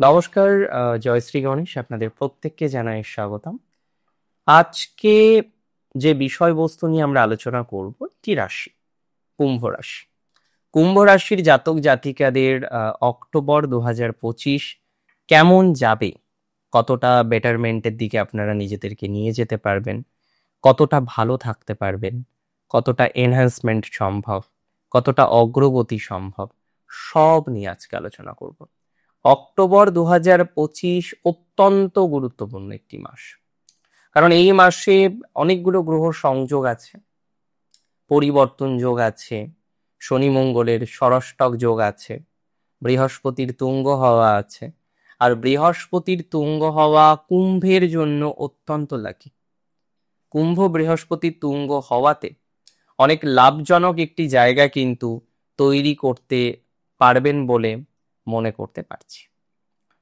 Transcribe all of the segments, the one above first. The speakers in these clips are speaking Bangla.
নমস্কার। জয়শ্রী গণেশ, আপনাদের প্রত্যেককে জানাই স্বাগতম। আজকে যে বিষয়বস্তু নিয়ে আমরা আলোচনা করব এটি রাশি, কুম্ভ রাশি। কুম্ভ রাশির জাতক জাতিকাদের অক্টোবর 2025 কেমন যাবে, কতটা বেটারমেন্টের দিকে আপনারা নিজেদেরকে নিয়ে যেতে পারবেন, কতটা ভালো থাকতে পারবেন, কতটা এনহ্যান্সমেন্ট সম্ভব, কতটা অগ্রগতি সম্ভব, সব নিয়ে আজকে আলোচনা করব। অক্টোবর 2025 অত্যন্ত গুরুত্বপূর্ণ একটি মাস, কারণ এই মাসে অনেকগুলো গ্রহ সংযোগ আছে, পরিবর্তন যোগ আছে, শনি মঙ্গলের ষষ্ঠক যোগ আছে, বৃহস্পতির তুঙ্গ হওয়া আছে। আর বৃহস্পতির তুঙ্গ হওয়া কুম্ভের জন্য অত্যন্ত লাকি। কুম্ভ বৃহস্পতির তুঙ্গ হওয়াতে অনেক লাভজনক একটি জায়গা কিন্তু তৈরি করতে পারবেন বলে মনে করতে পারছি।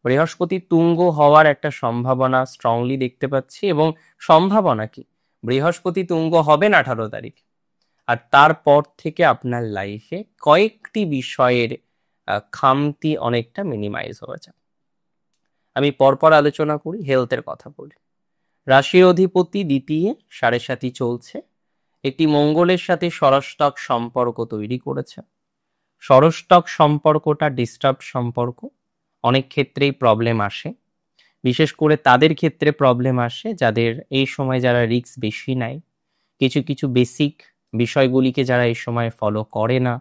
বৃহস্পতি তুঙ্গ হওয়ার একটা সম্ভাবনা স্ট্রংলি দেখতে পাচ্ছি, এবং সম্ভাবনা কি, বৃহস্পতি তুঙ্গ হবেন 18 তারিখ, আর তারপর থেকে আপনার লাইফে কয়েকটি বিষয়ের খামতি অনেকটা মিনিমাইজ হয়ে যাবে। আমি পরপর আলোচনা করি, হেলথের কথা বলি। রাশির অধিপতি দ্বিতীয় 7.5 চলছে, একটি মঙ্গলের সাথে ষষ্ঠক সম্পর্ক তৈরি করেছে। ষষ্ঠক সম্পর্কটা ডিস্টার্ব সম্পর্ক, অনেক ক্ষেত্রেই প্রবলেম আসে। বিশেষ করে তাদের ক্ষেত্রে প্রবলেম আসে যাদের এই সময় যারা রিস্ক বেশি নেয়, কিছু কিছু বেসিক বিষয়গুলিকে যারা এই সময় ফলো করে না,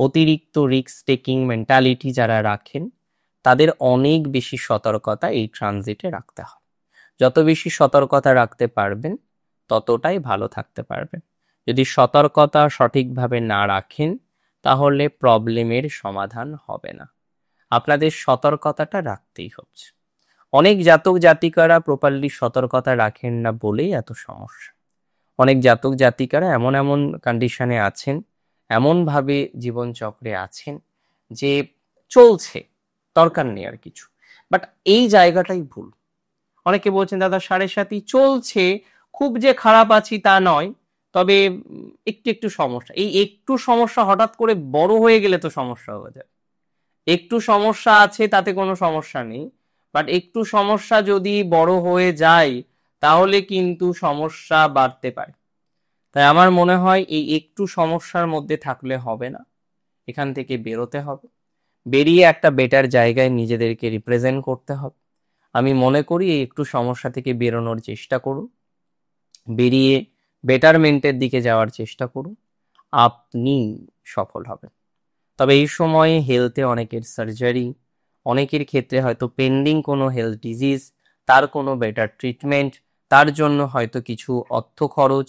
অতিরিক্ত রিস্ক টেকিং মেন্টালিটি যারা রাখেন, তাদের অনেক বেশি সতর্কতা এই ট্রানজিটে রাখতে হয়। যত বেশি সতর্কতা রাখতে পারবেন ততটাই ভালো থাকতে পারবেন। যদি সতর্কতা সঠিকভাবে না রাখেন তাহলে প্রবলেমের সমাধান হবে না। আপনাদের সতর্কতাটা রাখতেই হচ্ছে। অনেক জাতক জাতিকারা প্রপারলি সতর্কতা রাখেন না বলেই এত সমস্যা। অনেক জাতক জাতিকারা এমন এমন কন্ডিশনে আছেন, এমন ভাবে জীবনচক্রে আছেন যে চলছে, দরকার নেই আর কিছু, বাট এই জায়গাটাই ভুল। অনেকে বলছেন দাদা 7.5 চলছে, খুব যে খারাপ আছি তা নয়, তবে একটু একটু সমস্যা। এই একটু সমস্যা হঠাৎ করে বড় হয়ে গেলে তো সমস্যা হয়ে যায়। একটু সমস্যা আছে তাতে কোনো সমস্যা নেই, বাট একটু সমস্যা যদি বড় হয়ে যায় তাহলে কিন্তু সমস্যা বাড়তে পারে। তাই আমার মনে হয় এই একটু সমস্যার মধ্যে থাকলে হবে না, এখান থেকে বেরোতে হবে, বেরিয়ে একটা বেটার জায়গায় নিজেদেরকে রিপ্রেজেন্ট করতে হবে। আমি মনে করি এই একটু সমস্যা থেকে বেরোনোর চেষ্টা করুন, বেরিয়ে বেটারমেন্টের দিকে যাওয়ার চেষ্টা করুন, আপনি সফল হবেন। তবে এই সময়ে হেলথে অনেকের সার্জারি, অনেকের ক্ষেত্রে হয়তো পেন্ডিং কোনো হেলথ ডিজিজ, তার কোনো বেটার ট্রিটমেন্ট, তার জন্য হয়তো কিছু অর্থ খরচ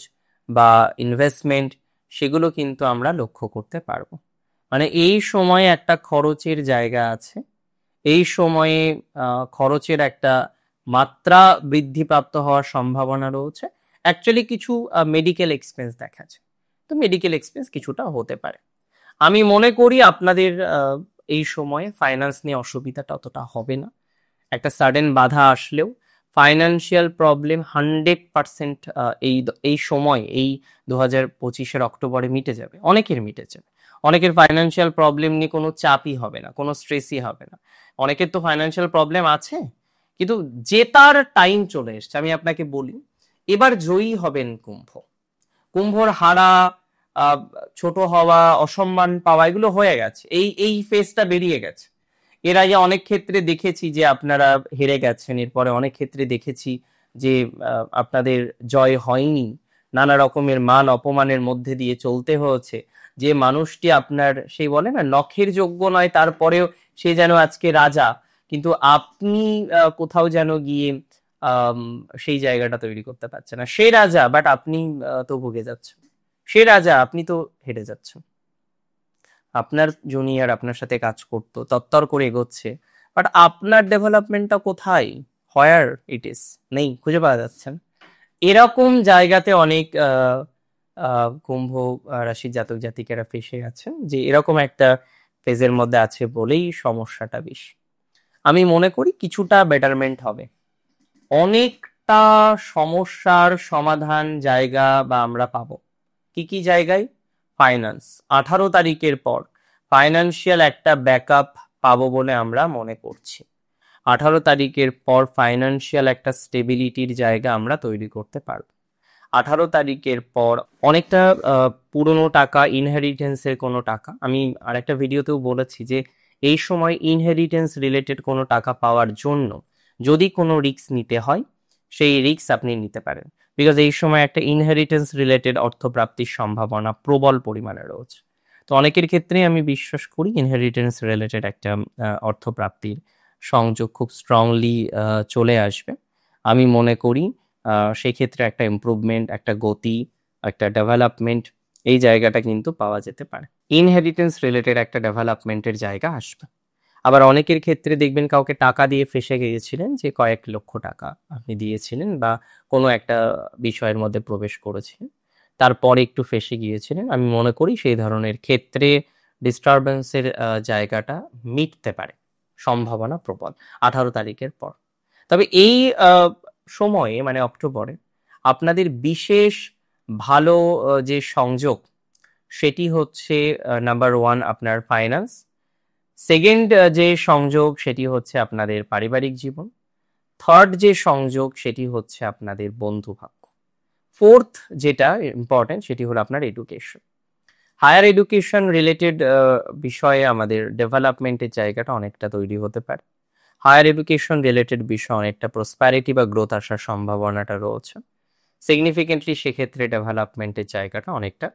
বা ইনভেস্টমেন্ট, সেগুলো কিন্তু আমরা লক্ষ্য করতে পারবো। মানে এই সময়ে একটা খরচের জায়গা আছে, এই সময়ে খরচের একটা মাত্রা বৃদ্ধিপ্রাপ্ত হওয়ার সম্ভাবনা রয়েছে। অ্যাকচুয়ালি কিছু মেডিকেল এক্সপেন্স দেখাচ্ছে, তো মেডিকেল এক্সপেন্স কিছুটা হতে পারে। আমি মনে করি আপনাদের এই সময়ে ফাইন্যান্স নিয়ে অসুবিধাটা অতটা হবে না। একটা সাডেন বাধা আসলেও ফাইন্যান্সিয়াল প্রবলেম 100% এই সময়, এই 2025 অক্টোবরে মিটে যাবে। অনেকের মিটেছে, অনেকের ফাইন্যান্সিয়াল প্রবলেম নিয়ে কোনো চাপই হবে না, কোনো স্ট্রেসই হবে না। অনেকের তো ফাইন্যান্সিয়াল প্রবলেম আছে, কিন্তু জেতার টাইম চলে এসছে। আমি আপনাকে বলি, এবার জয়ী হবেন কুম্ভ। কুম্ভর হারা, আহ, ছোট হওয়া, অসম্মান পাওয়া, এগুলো হয়ে গেছে, এই এই ফেজটা বেরিয়ে গেছে। এর আগে অনেক ক্ষেত্রে দেখেছি যে আপনারা হেরে গেছেন, এরপরে অনেক ক্ষেত্রে দেখেছি যে আপনাদের জয় হয়নি, নানা রকমের মান অপমানের মধ্যে দিয়ে চলতে হয়েছে। যে মানুষটি আপনার, সেই বলে না নখের যোগ্য নয়, তারপরেও সে যেন আজকে রাজা, কিন্তু আপনি কোথাও যেন গিয়ে আহ সেই জায়গাটা তৈরি করতে পারছেন না। সে রাজা, বাট আপনি তো ভুগে যাচ্ছেন। সে রাজা, আপনি তো হেরে যাচ্ছেন। আপনার জুনিয়র আপনার সাথে কাজ করতো, তত্তর করে এগোচ্ছে, বাট আপনার ডেভেলপমেন্টটা কোথায়? হোয়ার ইট ইজ, নেই, খুঁজে পাওয়া যাচ্ছে না। এরকম জায়গাতে অনেক কুম্ভ রাশির জাতক জাতিকারা ফেসে গেছেন, যে এরকম একটা ফেজের মধ্যে আছে বলেই সমস্যাটা বেশি। আমি মনে করি কিছুটা বেটারমেন্ট হবে, অনেকটা সমস্যার সমাধান জায়গা বা আমরা পাবো। কি কি জায়গায়? ফাইন্যান্স, 18 তারিখের পর ফাইন্যান্সিয়াল একটা ব্যাকআপ পাবো বলে আমরা মনে করছি। 18 তারিখের পর ফাইন্যান্সিয়াল একটা স্টেবিলিটির জায়গা আমরা তৈরি করতে পারবো। 18 তারিখের পর অনেকটা পুরনো টাকা, ইনহেরিটেন্সের কোনো টাকা, আমি আরেকটা ভিডিওতেও বলেছি যে এই সময় ইনহেরিটেন্স রিলেটেড কোনো টাকা পাওয়ার জন্য যদি কোনো রিস্ক নিতে হয়, সেই রিস্ক আপনি নিতে পারেন। বিকজ এই সময় একটা ইনহেরিটেন্স রিলেটেড অর্থপ্রাপ্তির সম্ভাবনা প্রবল পরিমাণে রয়েছে। তো অনেকের ক্ষেত্রেই আমি বিশ্বাস করি ইনহেরিটেন্স রিলেটেড একটা অর্থপ্রাপ্তির সংযোগ খুব স্ট্রংলি চলে আসবে। আমি মনে করি সেই ক্ষেত্রে একটা ইমপ্রুভমেন্ট, একটা গতি, একটা ডেভেলপমেন্ট, এই জায়গাটা কিন্তু পাওয়া যেতে পারে। ইনহেরিটেন্স রিলেটেড একটা ডেভেলপমেন্টের জায়গা আসবে। আবার অনেকের ক্ষেত্রে দেখবেন কাউকে টাকা দিয়ে ফেসে গিয়েছিলেন, যে কয়েক লক্ষ টাকা আপনি দিয়েছিলেন বা কোনো একটা বিষয়ের মধ্যে প্রবেশ করেছিলেন, তারপরে একটু ফেসে গিয়েছিলেন। আমি মনে করি সেই ধরনের ক্ষেত্রে ডিস্টারবেন্সের জায়গাটা মিটতে পারে, সম্ভাবনা প্রবল 18 তারিখের পর। তবে এই সময়ে মানে অক্টোবরে আপনাদের বিশেষ ভালো যে সংযোগ সেটি হচ্ছে নাম্বার 1 আপনার ফাইন্যান্স, সেকেন্ড যে সংযোগ সেটি হচ্ছে আপনাদের পারিবারিক জীবন, থার্ড যে সংযোগ সেটি হচ্ছে আপনাদের বন্ধু ভাগ্য, ফোর্থ যেটা ইম্পর্টেন্ট সেটি হলো আপনার এডুকেশন। হায়ার এডুকেশন রিলেটেড বিষয়ে আমাদের ডেভেলপমেন্টের জায়গাটা অনেকটা তৈরি হতে পারে। হায়ার এডুকেশন রিলেটেড বিষয়ে অনেকটা প্রসপ্যারিটি বা গ্রোথ আসার সম্ভাবনাটা রয়েছে। সিগনিফিকেন্টলি সেক্ষেত্রে ডেভেলপমেন্টের জায়গাটা অনেকটা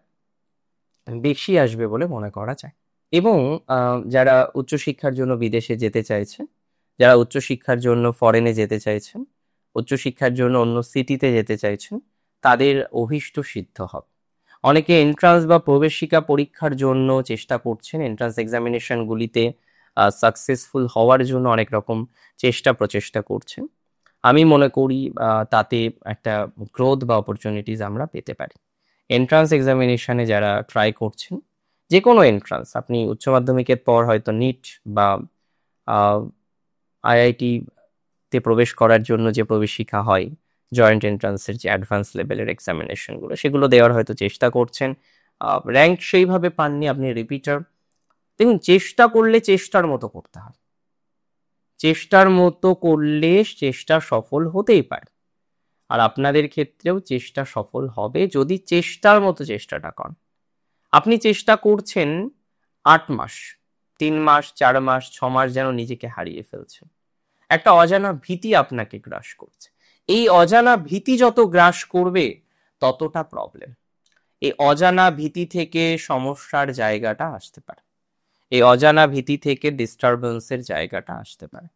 বেশি আসবে বলে মনে করা যায়। এবং যারা উচ্চশিক্ষার জন্য বিদেশে যেতে চাইছেন, যারা উচ্চশিক্ষার জন্য ফরেনে যেতে চাইছেন, উচ্চশিক্ষার জন্য অন্য সিটিতে যেতে চাইছেন, তাদের অভীষ্ট সিদ্ধ হবে। অনেকে এন্ট্রান্স বা প্রবেশিকা পরীক্ষার জন্য চেষ্টা করছেন, এন্ট্রান্স এক্সামিনেশনগুলিতে সাকসেসফুল হওয়ার জন্য অনেক রকম চেষ্টা প্রচেষ্টা করছেন। আমি মনে করি তাতে একটা গ্রোথ বা অপরচুনিটিস আমরা পেতে পারি। এন্ট্রান্স এক্সামিনেশনে যারা ট্রাই করছেন, যে কোনো এন্ট্রান্স, আপনি উচ্চ মাধ্যমিকের পর হয়তো নিট বা আইআইটি তে প্রবেশ করার জন্য যে প্রবেশিকা হয়, জয়েন্ট এন্ট্রান্সের যে অ্যাডভান্স লেভেলের এক্সামিনেশনগুলো, সেগুলো দেওয়ার হয়তো চেষ্টা করছেন, র্যাঙ্ক সেইভাবে পাননি, আপনি রিপিটার। দেখুন, চেষ্টা করলে চেষ্টার মতো করতে হয়, চেষ্টার মতো করলে চেষ্টা সফল হতেই পারে। আর আপনাদের ক্ষেত্রেও চেষ্টা সফল হবে যদি চেষ্টার মতো চেষ্টাটা করেন। আপনি চেষ্টা করছেন 8 মাস, 3 মাস, 4 মাস, 6 মাস যেন নিজেকে হারিয়ে ফেলছেন। একটা অজানা ভীতি আপনাকে গ্রাস করছে। এই অজানা ভীতি যত গ্রাস করবে ততটা প্রবলেম। এই অজানা ভীতি থেকে সমস্যার জায়গাটা আসতে পারে, এই অজানা ভীতি থেকে ডিস্টারবেন্সের জায়গাটা আসতে পারে।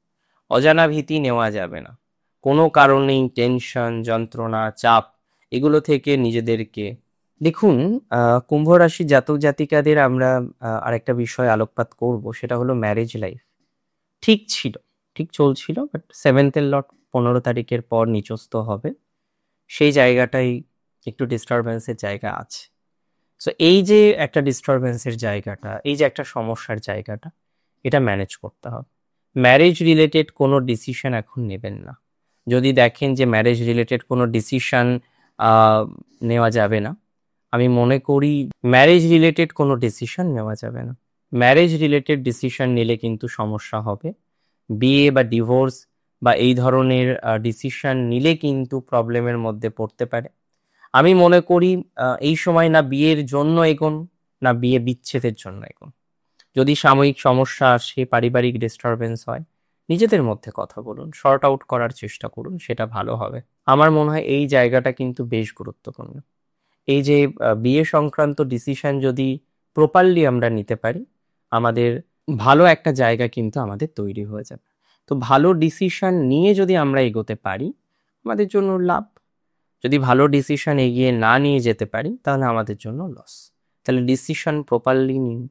অজানা ভীতি নেওয়া যাবে না। কোনো কারণেই টেনশন, যন্ত্রণা, চাপ এগুলো থেকে নিজেদেরকে দেখুন। কুম্ভ রাশি জাতক জাতিকাদের আমরা আরেকটা বিষয় আলোকপাত করব, সেটা হলো ম্যারেজ লাইফ। ঠিক ছিল, ঠিক চলছিল, বাট 7th লট 15 তারিখের পর নিচস্থ হবে, সেই জায়গাটাই একটু ডিস্টারবেন্সের জায়গা আছে। সো এই যে একটা ডিস্টারবেন্সের জায়গাটা, এই যে একটা সমস্যার জায়গাটা, এটা ম্যানেজ করতে হবে। ম্যারেজ রিলেটেড কোনো ডিসিশন এখন নেবেন না। যদি দেখেন যে ম্যারেজ রিলেটেড কোনো ডিসিশন নেওয়া যাবে না, আমি মনে করি ম্যারেজ রিলেটেড কোনো ডিসিশন নেওয়া যাবে না। ম্যারেজ রিলেটেড ডিসিশন নিলে কিন্তু সমস্যা হবে। বিয়ে বা ডিভোর্স বা এই ধরনের ডিসিশন নিলে কিন্তু প্রবলেমের মধ্যে পড়তে পারে। আমি মনে করি এই সময় না বিয়ের জন্য এগোন, না বিয়ে বিচ্ছেদের জন্য এগোন। যদি সাময়িক সমস্যা আসে, পারিবারিক ডিস্টারবেন্স হয়, নিজেদের মধ্যে কথা বলুন, শর্ট আউট করার চেষ্টা করুন, সেটা ভালো হবে। আমার মনে হয় এই জায়গাটা কিন্তু বেশ গুরুত্বপূর্ণ। এই যে বিয়ে সংক্রান্ত ডিসিশন যদি প্রপারলি আমরা নিতে পারি, আমাদের ভালো একটা জায়গা কিন্তু আমাদের তৈরি হয়ে যাবে। তো ভালো ডিসিশন নিয়ে যদি আমরা এগোতে পারি, আমাদের জন্য লাভ। যদি ভালো ডিসিশন এগিয়ে না নিয়ে যেতে পারি, তাহলে আমাদের জন্য লস। তাহলে ডিসিশন প্রপারলি নিন,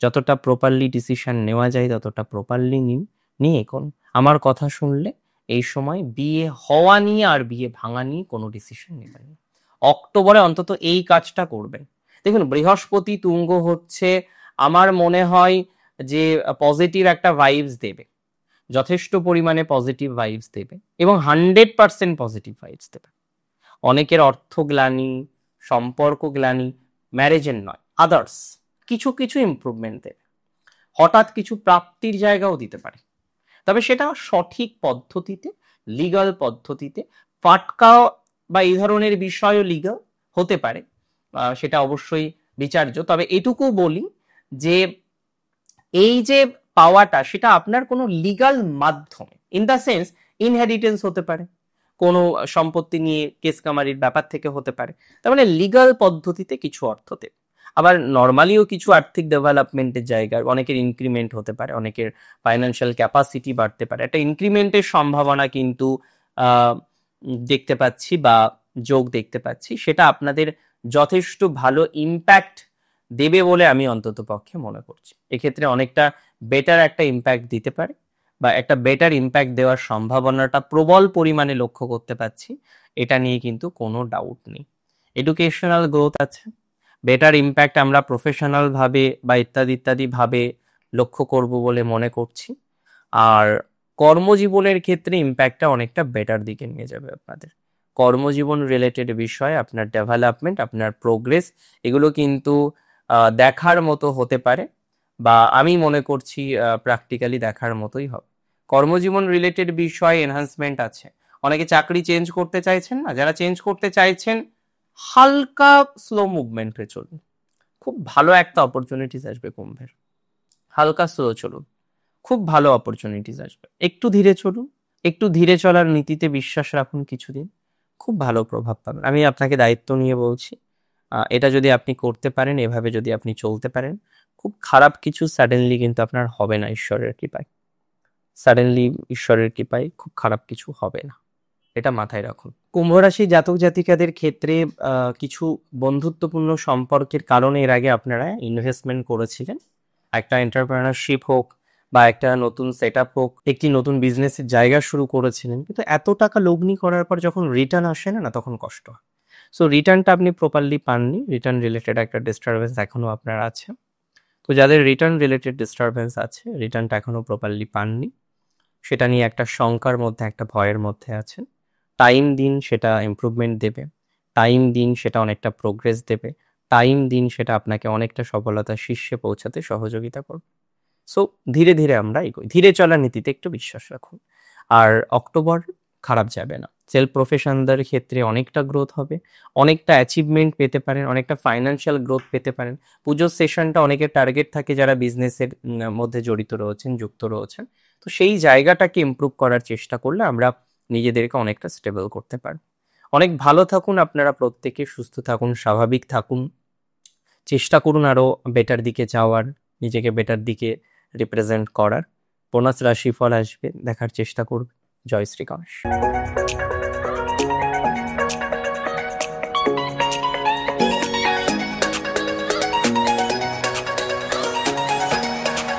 যতটা প্রপারলি ডিসিশন নেওয়া যায় ততটা প্রপারলি নিন, নিয়ে এগোন। আমার কথা শুনলে এই সময় বিয়ে হওয়া নিয়ে আর বিয়ে ভাঙা নিয়ে কোনো ডিসিশন নেবেন না। অক্টোবরে অন্তত এই কাজটা করবেন। দেখুন, বৃহস্পতি তুঙ্গ হচ্ছে, আমার মনে হয় যে পজিটিভ একটা ভাইবস দেবে, যথেষ্ট পরিমাণে পজিটিভ ভাইবস দেবে এবং 100% পজিটিভ ভাইবস দেবে। অনেকের অর্থগ্লানি, সম্পর্ক গ্লানি, ম্যারেজের নয়, আদার্স কিছু কিছু ইমপ্রুভমেন্ট দেবে। হঠাৎ কিছু প্রাপ্তির জায়গাও দিতে পারে। তবে সেটা সঠিক পদ্ধতিতে, লিগাল পদ্ধতিতে। ফাটকা বা এই ধরনের বিষয়ও লিগাল হতে পারে, সেটা অবশ্যই বিচার্য। তবে এটুকু বলি যে এই যে পাওয়াটা, সেটা আপনার কোনো লিগাল মাধ্যমে, ইন দা সেন্স ইনহেরিটেন্স হতে পারে, কোনো সম্পত্তি নিয়ে কেস কামারির ব্যাপার থেকে হতে পারে, তার মানে লিগাল পদ্ধতিতে কিছু অর্থ দেবে। আবার নর্মালিও কিছু আর্থিক ডেভেলপমেন্টের জায়গায় অনেকের ইনক্রিমেন্ট হতে পারে, অনেকের ফাইন্যান্সিয়াল ক্যাপাসিটি বাড়তে পারে, একটা ইনক্রিমেন্টের সম্ভাবনা কিন্তু দেখতে পাচ্ছি বা যোগ দেখতে পাচ্ছি। সেটা আপনাদের যথেষ্ট ভালো ইম্প্যাক্ট দেবে বলে আমি অন্তত পক্ষে মনে করছি। এক্ষেত্রে অনেকটা বেটার একটা ইম্প্যাক্ট দিতে পারে, বা একটা বেটার ইম্প্যাক্ট দেওয়ার সম্ভাবনাটা প্রবল পরিমাণে লক্ষ্য করতে পাচ্ছি, এটা নিয়ে কিন্তু কোনো ডাউট নেই। এডুকেশনাল গ্রোথ আছে, বেটার ইম্প্যাক্ট আমরা প্রফেশনাল ভাবে বা ইত্যাদি ইত্যাদি ভাবে লক্ষ্য করব বলে মনে করছি। আর কর্মজীবনের ক্ষেত্রে ইম্প্যাক্টটা অনেকটা বেটার দিকে নিয়ে যাবে আপনাদের। কর্মজীবন রিলেটেড বিষয়, আপনার ডেভেলপমেন্ট, আপনার প্রোগ্রেস, এগুলো কিন্তু দেখার মতো হতে পারে, বা আমি মনে করছি প্র্যাকটিক্যালি দেখার মতোই হবে। কর্মজীবন রিলেটেড বিষয় এনহান্সমেন্ট আছে। অনেকে চাকরি চেঞ্জ করতে চাইছেন না, যারা চেঞ্জ করতে চাইছেন হালকা স্লো মুভমেন্টে চলুন, খুব ভালো একটা অপরচুনিটিস আসবে কুম্ভের। হালকা স্লো চলুন, খুব ভালো অপরচুনিটিস আসবে। একটু ধীরে চলুন, একটু ধীরে চলার নীতিতে বিশ্বাস রাখুন, কিছুদিন খুব ভালো প্রভাব পাবেন। আমি আপনাকে দায়িত্ব নিয়ে বলছি, এটা যদি আপনি করতে পারেন, এভাবে যদি আপনি চলতে পারেন, খুব খারাপ কিছু সাডেনলি কিন্তু আপনার হবে না, ঈশ্বরের কৃপায়। সাডেনলি ঈশ্বরের কৃপায় খুব খারাপ কিছু হবে না, এটা মাথায় রাখুন। কুম্ভ রাশি জাতক জাতিকাদের ক্ষেত্রে কিছু বন্ধুত্বপূর্ণ সম্পর্কের কারণে এর আগে আপনারা ইনভেস্টমেন্ট করেছিলেন, একটা এন্টারপ্রেনারশিপ হোক বা একটা নতুন সেট আপ হোক, একটি নতুন বিজনেসের জায়গা শুরু করেছিলেন, কিন্তু এত টাকা লগ্নি করার পর যখন রিটার্ন আসে না, তখন কষ্ট হয়। সো রিটার্নটা আপনি প্রপারলি পাননি, রিটার্ন রিলেটেড একটা ডিস্টারবেন্স এখনো আপনার আছে। তো যাদের রিটার্ন রিলেটেড ডিস্টারবেন্স আছে, রিটার্নটা এখনো প্রপারলি পাননি, সেটা নিয়ে একটা শঙ্কার মধ্যে, একটা ভয়ের মধ্যে আছেন। টাইম দিন, সেটা ইমপ্রুভমেন্ট দেবে। টাইম দিন, সেটা অনেকটা প্রোগ্রেস দেবে। টাইম দিন, সেটা আপনাকে অনেকটা সফলতার শীর্ষে পৌঁছাতে সহযোগিতা করবে। সো ধীরে ধীরে আমরা এগোই, ধীরে চলার নীতিতে একটু বিশ্বাস রাখুন। আর অক্টোবর খারাপ যাবে না। সেলফ প্রফেশনালদের ক্ষেত্রে অনেকটা গ্রোথ হবে, অনেকটা অ্যাচিভমেন্ট পেতে পারেন, অনেকটা ফাইন্যান্সিয়াল গ্রোথ পেতে পারেন। পুজোর সেশনটা অনেকের টার্গেট থাকে যারা বিজনেসের মধ্যে জড়িত রয়েছেন, যুক্ত রয়েছেন। তো সেই জায়গাটাকে ইমপ্রুভ করার চেষ্টা করলে আমরা নিজেদেরকে অনেকটা স্টেবল করতে পারব। অনেক ভালো থাকুন আপনারা প্রত্যেকে, সুস্থ থাকুন, স্বাভাবিক থাকুন, চেষ্টা করুন আরো বেটার দিকে যাওয়ার, নিজেকে বেটার দিকে রিপ্রেজেন্ট করার। বোনাস রাশিফল আসবে, দেখার চেষ্টা করবে। জয় শ্রী গণেশ।